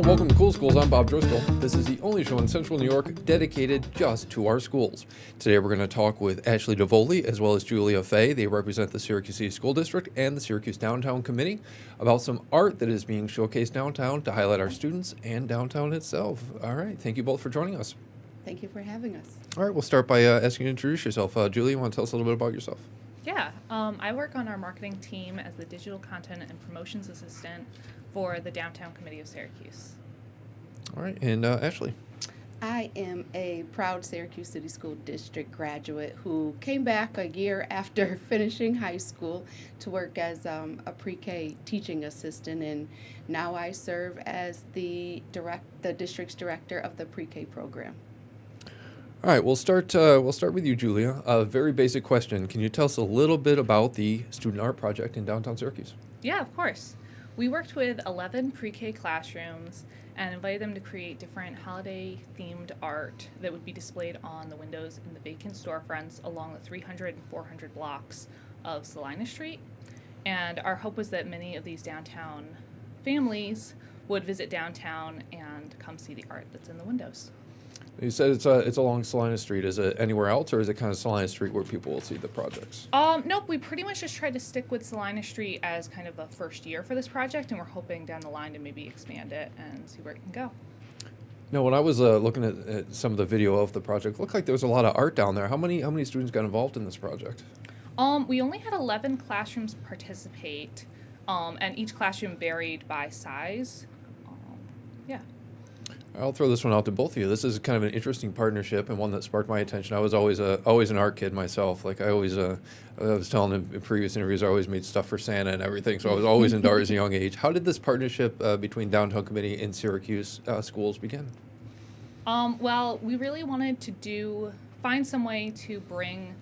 and welcome to Cool Schools. I'm Bob Driscoll. This is the only show in Central New York dedicated just to our schools. Today we're going to talk with Ashley DeVoli as well as Julia Fay. They represent the Syracuse City School District and the Syracuse Downtown Committee about some art that is being showcased downtown to highlight our students and downtown itself. All right, thank you both for joining us. Thank you for having us. All right, we'll start by asking you to introduce yourself. Julia, you want to tell us a little bit about yourself? Yeah, I work on our marketing team as the digital content and promotions assistant for the Downtown Committee of Syracuse. All right, and Ashley. I am a proud Syracuse City School District graduate who came back a year after finishing high school to work as a pre-K teaching assistant, and now I serve as the district's director of the pre-K program. All right, we'll start with you, Julia. A very basic question. Can you tell us a little bit about the student art project in downtown Syracuse? Yeah, of course. We worked with 11 pre-K classrooms and invited them to create different holiday-themed art that would be displayed on the windows in the vacant storefronts along the 300 and 400 blocks of Salina Street. And our hope was that many of these downtown families would visit downtown and come see the art that's in the windows. You said it's along Salina Street. Is it anywhere else, or is it kind of Salina Street where people will see the projects? Nope, we pretty much just tried to stick with Salina Street as kind of a first year for this project, and we're hoping down the line to maybe expand it and see where it can go. No, when I was looking at some of the video of the project, it looked like there was a lot of art down there. How many students got involved in this project? We only had 11 classrooms participate, and each classroom varied by size. Yeah. I'll throw this one out to both of you. This is kind of an interesting partnership and one that sparked my attention. I was always an art kid myself. Like I was telling in previous interviews, I always made stuff for Santa and everything. So I was always into art as a young age. How did this partnership between Downtown Committee and Syracuse schools begin? Well, we really wanted to find some way to bring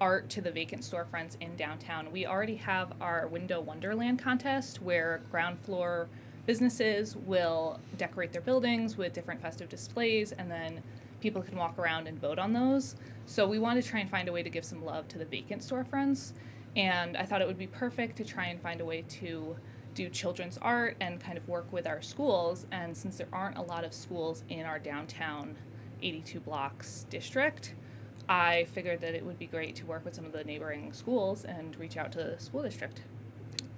art to the vacant storefronts in downtown. We already have our Window Wonderland contest where ground floor businesses will decorate their buildings with different festive displays, and then people can walk around and vote on those. So we wanted to try and find a way to give some love to the vacant storefronts, and I thought it would be perfect to try and find a way to do children's art and kind of work with our schools. And since there aren't a lot of schools in our downtown 82 blocks district, I figured that it would be great to work with some of the neighboring schools and reach out to the school district.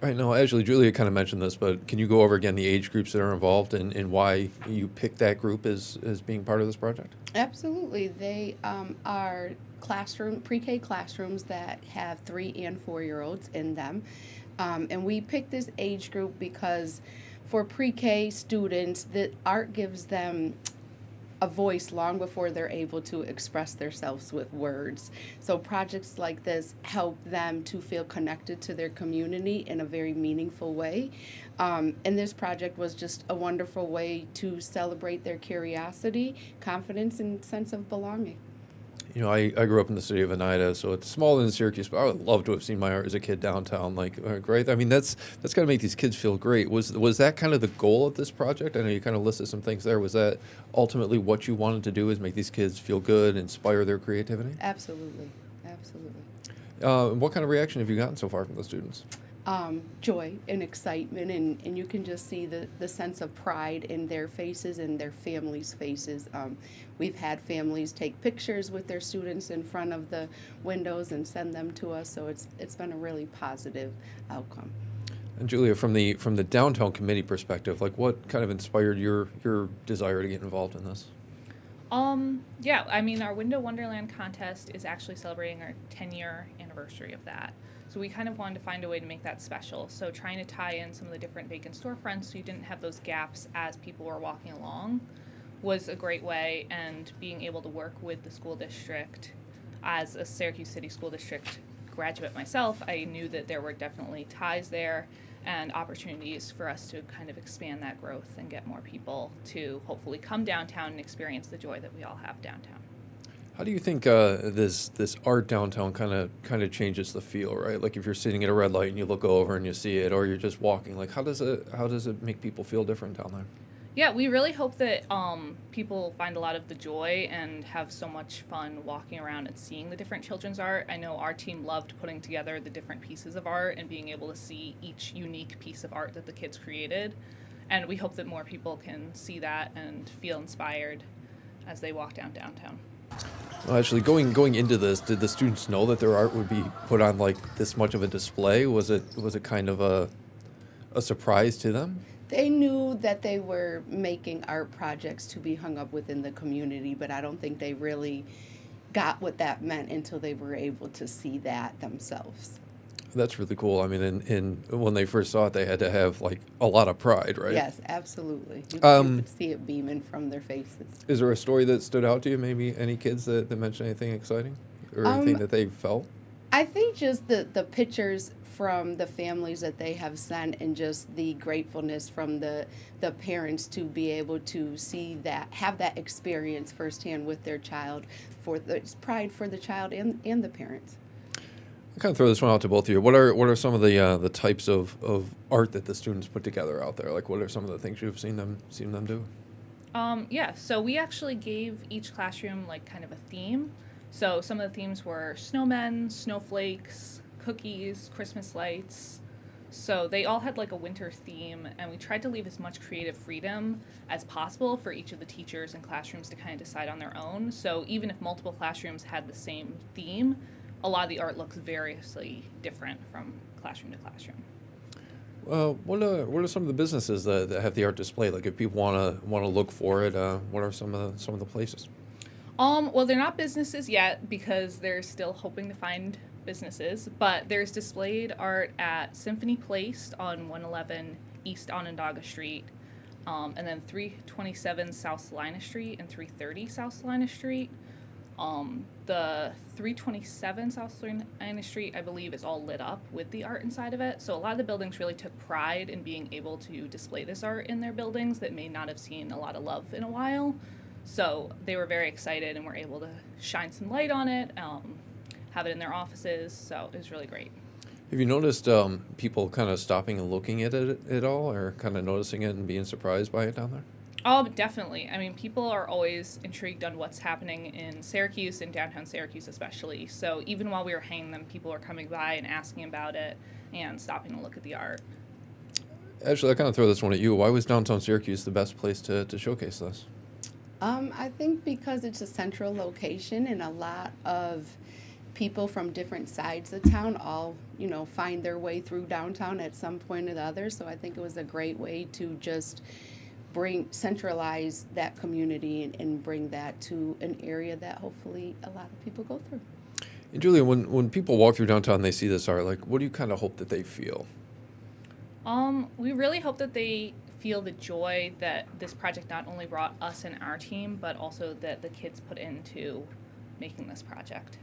All right, now, Ashley, Julia kind of mentioned this, but can you go over again the age groups that are involved and why you picked that group as being part of this project? Absolutely. They are pre-K classrooms that have 3 and 4-year-olds in them. And we picked this age group because for pre-K students, the art gives them a voice long before they're able to express themselves with words. So projects like this help them to feel connected to their community in a very meaningful way. And this project was just a wonderful way to celebrate their curiosity, confidence, and sense of belonging. You know, I grew up in the city of Oneida, so it's smaller than Syracuse, but I would love to have seen my art as a kid downtown. Like, great. I mean, that's got to make these kids feel great. Was that kind of the goal of this project? I know you kind of listed some things there. Was that ultimately what you wanted to do, is make these kids feel good, inspire their creativity? Absolutely. Absolutely. What kind of reaction have you gotten so far from the students? Joy and excitement, and you can just see the sense of pride in their faces and their families' faces. We've had families take pictures with their students in front of the windows and send them to us, so it's been a really positive outcome. And Julia, from the downtown committee perspective, like what kind of inspired your desire to get involved in this? Yeah, I mean, our Window Wonderland contest is actually celebrating our 10-year anniversary of that. So we kind of wanted to find a way to make that special. So trying to tie in some of the different vacant storefronts so you didn't have those gaps as people were walking along was a great way. And being able to work with the school district, as a Syracuse City School District graduate myself, I knew that there were definitely ties there and opportunities for us to kind of expand that growth and get more people to hopefully come downtown and experience the joy that we all have downtown. How do you think this art downtown kind of changes the feel, right? Like if you're sitting at a red light and you look over and you see it, or you're just walking, like how does it make people feel different down there? Yeah, we really hope that people find a lot of the joy and have so much fun walking around and seeing the different children's art. I know our team loved putting together the different pieces of art and being able to see each unique piece of art that the kids created. And we hope that more people can see that and feel inspired as they walk down downtown. Well, actually, going into this, did the students know that their art would be put on like this much of a display? Was it kind of a surprise to them? They knew that they were making art projects to be hung up within the community, but I don't think they really got what that meant until they were able to see that themselves. That's really cool. I mean, in when they first saw it, they had to have like a lot of pride, right? Yes, absolutely. You could see it beaming from their faces. Is there a story that stood out to you? Maybe any kids that mentioned anything exciting or anything that they felt? I think just the pictures from the families that they have sent and just the gratefulness from the parents to be able to see that, have that experience firsthand with their child, for the pride for the child and the parents. I'll kind of throw this one out to both of you. What are some of the types of art that the students put together out there? Like, what are some of the things you've seen them do? Yeah, so we actually gave each classroom like kind of a theme. So some of the themes were snowmen, snowflakes, cookies, Christmas lights. So they all had like a winter theme, and we tried to leave as much creative freedom as possible for each of the teachers and classrooms to kind of decide on their own. So even if multiple classrooms had the same theme, a lot of the art looks variously different from classroom to classroom. What are some of the businesses that have the art display? Like, if people want to look for it, what are some of the places? Well, they're not businesses yet because they're still hoping to find businesses, but there's displayed art at Symphony Place on 111 East Onondaga Street, and then 327 South Salina Street and 330 South Salina Street. The 327 South Salina Street, I believe, is all lit up with the art inside of it. So a lot of the buildings really took pride in being able to display this art in their buildings that may not have seen a lot of love in a while. So they were very excited and were able to shine some light on it, have it in their offices. So it was really great. Have you noticed people kind of stopping and looking at it at all, or kind of noticing it and being surprised by it down there? Oh, definitely. I mean, people are always intrigued on what's happening in Syracuse, in downtown Syracuse especially. So even while we were hanging them, people were coming by and asking about it and stopping to look at the art. Actually, I kind of throw this one at you. Why was downtown Syracuse the best place to showcase this? I think because it's a central location and a lot of people from different sides of town all, find their way through downtown at some point or the other. So I think it was a great way to just centralize that community and bring that to an area that hopefully a lot of people go through. And Julia, when people walk through downtown and they see this art, like, what do you kind of hope that they feel? We really hope that they feel the joy that this project not only brought us and our team, but also that the kids put into making this project.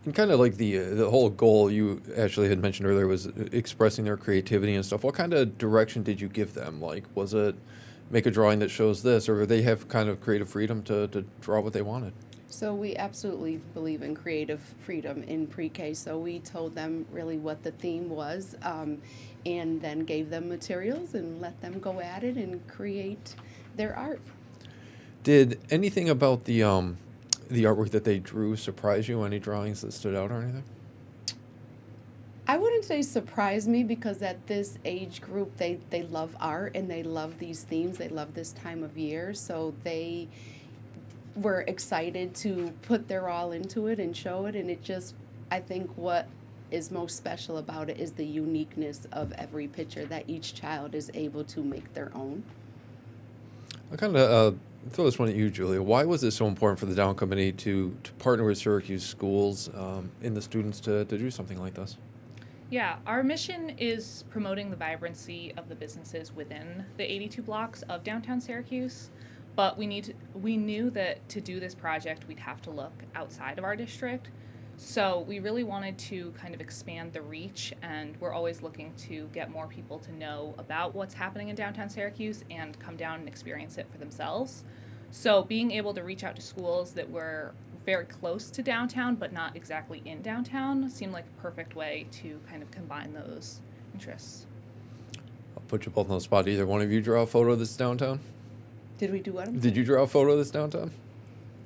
And kind of like the whole goal you actually had mentioned earlier was expressing their creativity and stuff. What kind of direction did you give them? Like, was it make a drawing that shows this, or they have kind of creative freedom to draw what they wanted? So we absolutely believe in creative freedom in pre-K. So we told them really what the theme was, and then gave them materials and let them go at it and create their art. Did anything about the artwork that they drew surprise you? Any drawings that stood out or anything? I wouldn't say surprise me, because at this age group, they love art and they love these themes. They love this time of year. So they were excited to put their all into it and show it. And it just, I think what is most special about it is the uniqueness of every picture, that each child is able to make their own. I kind of throw this one at you, Julia. Why was it so important for the Down Committee to partner with Syracuse schools and the students to do something like this? Yeah, our mission is promoting the vibrancy of the businesses within the 82 blocks of downtown Syracuse, but we knew that to do this project, we'd have to look outside of our district. So we really wanted to kind of expand the reach, and we're always looking to get more people to know about what's happening in downtown Syracuse and come down and experience it for themselves. So being able to reach out to schools that were very close to downtown but not exactly in downtown seemed like a perfect way to kind of combine those interests. I'll put you both on the spot. Either one of you draw a photo of this downtown? Did we do what? Did you draw a photo of this downtown?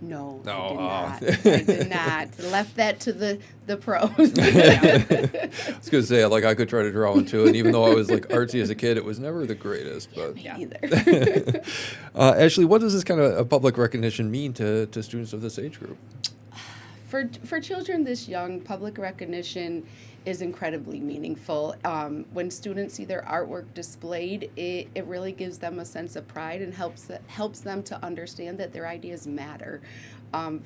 No, No, I did not. Left that to the pros. I was gonna say, like, I could try to draw one too, and even though I was like artsy as a kid, it was never the greatest. But Me either. Ashley, what does this kind of public recognition mean to students of this age group? For children this young, public recognition is incredibly meaningful. When students see their artwork displayed, it really gives them a sense of pride and helps them to understand that their ideas matter.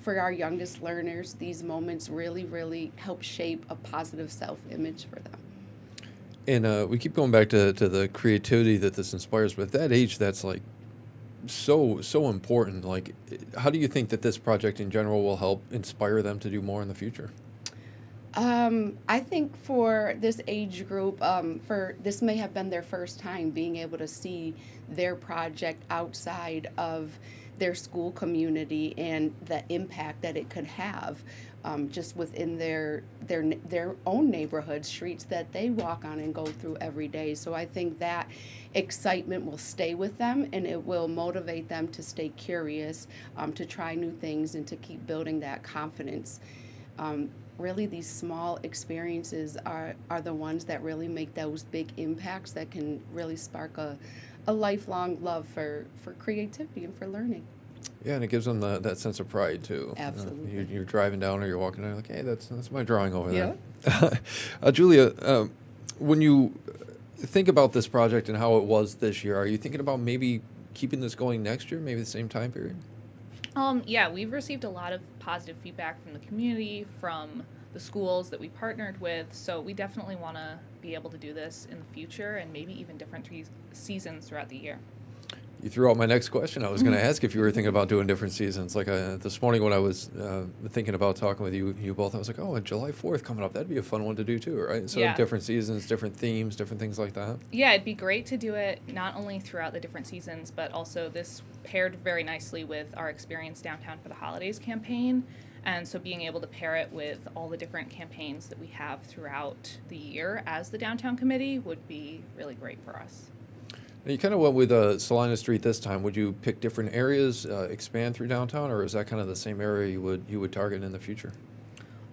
For our youngest learners, these moments really help shape a positive self-image for them. And we keep going back to the creativity that this inspires, but at that age, that's like so important. Like, how do you think that this project in general will help inspire them to do more in the future? I think for this age group, this may have been their first time being able to see their project outside of their school community and the impact that it could have just within their own neighborhood streets that they walk on and go through every day. So I think that excitement will stay with them, and it will motivate them to stay curious, to try new things, and to keep building that confidence. Really, these small experiences are the ones that really make those big impacts that can really spark a lifelong love for creativity and for learning. Yeah, and it gives them that sense of pride too. Absolutely. You're driving down or you're walking down, like, hey, that's my drawing over Yeah. there. Julia, when you think about this project and how it was this year, are you thinking about maybe keeping this going next year, maybe the same time period? Yeah, we've received a lot of positive feedback from the community, from the schools that we partnered with, so we definitely want to be able to do this in the future and maybe even different seasons throughout the year. You threw out my next question. I was going to ask if you were thinking about doing different seasons. Like this morning when I was thinking about talking with you both, I was like, oh, July 4th coming up. That'd be a fun one to do too, right? So Yeah. different seasons, different themes, different things like that. Yeah, it'd be great to do it not only throughout the different seasons, but also this paired very nicely with our Experience Downtown for the Holidays campaign. And so being able to pair it with all the different campaigns that we have throughout the year as the Downtown Committee would be really great for us. Now, you kind of went with Salina Street this time. Would you pick different areas, expand through downtown, or is that kind of the same area you would target in the future?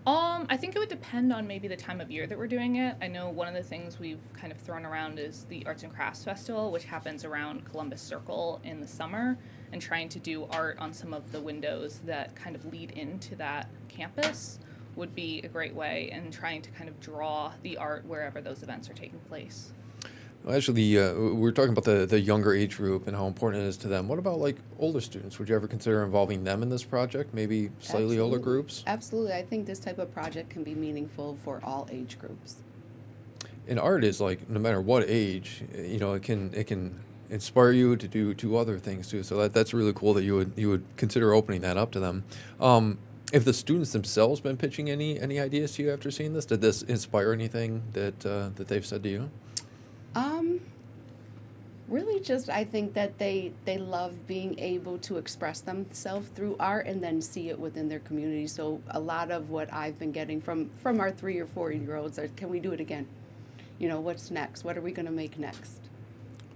I think it would depend on maybe the time of year that we're doing it. I know one of the things we've kind of thrown around is the Arts and Crafts Festival, which happens around Columbus Circle in the summer, and trying to do art on some of the windows that kind of lead into that campus would be a great way, and trying to kind of draw the art wherever those events are taking place. Well, actually, we're talking about the younger age group and how important it is to them. What about like older students? Would you ever consider involving them in this project? Maybe slightly older groups? Absolutely. I think this type of project can be meaningful for all age groups. And art is like no matter what age, it can inspire you to do other things too. So that's really cool that you would consider opening that up to them. If the students themselves been pitching any ideas to you after seeing this, did this inspire anything that they've said to you? Really just I think that they love being able to express themselves through art and then see it within their community. So a lot of what I've been getting from our 3 or 4-year-olds are, can we do it again? What's next? What are we going to make next?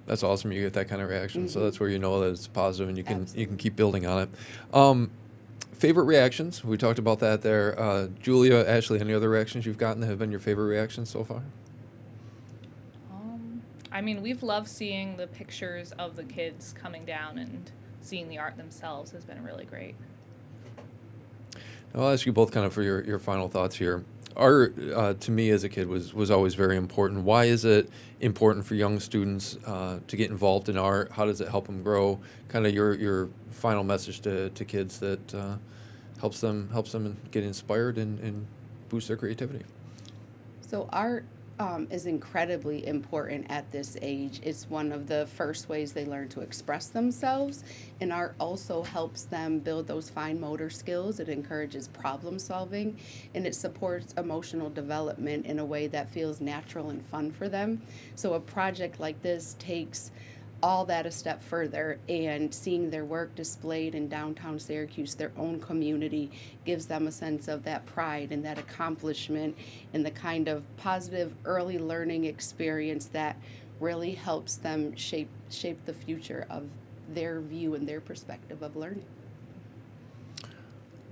That's awesome. You get that kind of reaction. So that's where you know that it's positive and you can keep building on it. Favorite reactions? We talked about that there. Julia, Ashley, any other reactions you've gotten that have been your favorite reactions so far? I mean, we've loved seeing the pictures of the kids coming down, and seeing the art themselves has been really great. I'll ask you both kind of for your final thoughts here. Art, to me as a kid, was always very important. Why is it important for young students to get involved in art? How does it help them grow? Kind of your final message to kids that helps them get inspired and boost their creativity. So art is incredibly important at this age. It's one of the first ways they learn to express themselves, and art also helps them build those fine motor skills. It encourages problem solving, and it supports emotional development in a way that feels natural and fun for them. So a project like this takes all that a step further, and seeing their work displayed in downtown Syracuse, their own community, gives them a sense of that pride and that accomplishment and the kind of positive early learning experience that really helps them shape the future of their view and their perspective of learning.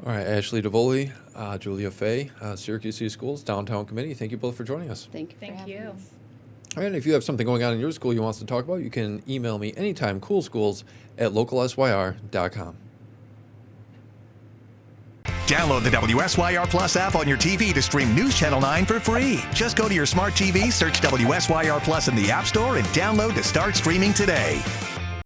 All right, Ashley DeVoli, Julia Fay, Syracuse City Schools Downtown Committee. Thank you both for joining us. Thank you. For Thank having you. us. And if you have something going on in your school you want us to talk about, you can email me anytime, coolschools@localsyr.com. Download the WSYR Plus app on your TV to stream News Channel 9 for free. Just go to your smart TV, search WSYR Plus in the App Store, and download to start streaming today.